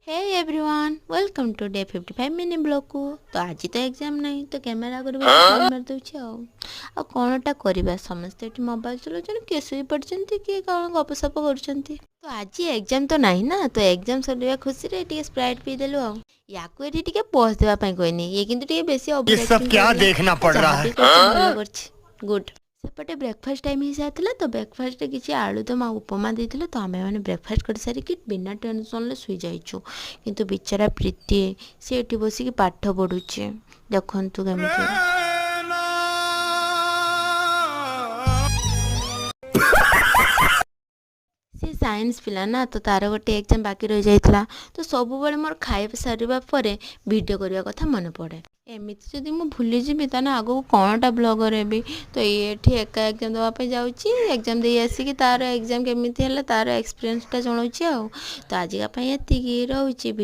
Hey everyone welcome to day 55 mini blog को। तो आज तो एग्जाम नहीं तो कैमेरा आगे मार दूची आ कौनटा करवा समस्ते मोबाइल चलाउछन किए शुई पड़छन्ती किए कौन गपसप करुछन्ती। तो आज एग्जाम तो नहीं ना तो एग्जाम सरिया खुशी रे टिके स्प्राइट पी देलु आ याको एठी टिके पहुंच देबा पई कोइनी ये किंतु टिके बेसी ये सब क्या देखना पड़ रहा है। गुड सेपटे ब्रेकफास्ट टाइम हो जाता तो ब्रेकफास्ट किसी आलुदम आ उपमा देते तो आम मैंने ब्रेकफास्ट कर सारिकी बिना टेंशन शुई जाइछु किंतु बिचारा प्रीति सी एठी बसिक पाठ पढ़ुचे देखंतु केमिति सी साइंस पिला ना तो तार गोटे एग्जाम बाकी रही जाइथला तो सब बेले मोर खाଇବା सारिबा परे वीडियो करबा कथा मन पड़े एमती जदि मुझे भूली जी ताने आगो कौनटा ब्लॉगर हेबी तो ये एका एग्जाम देवाई जाऊँगी एग्जाम दे आसिक तार एग्जाम केमी तार एक्सपीरियंसटा जनाऊँगी तो आजिका ये रोचे।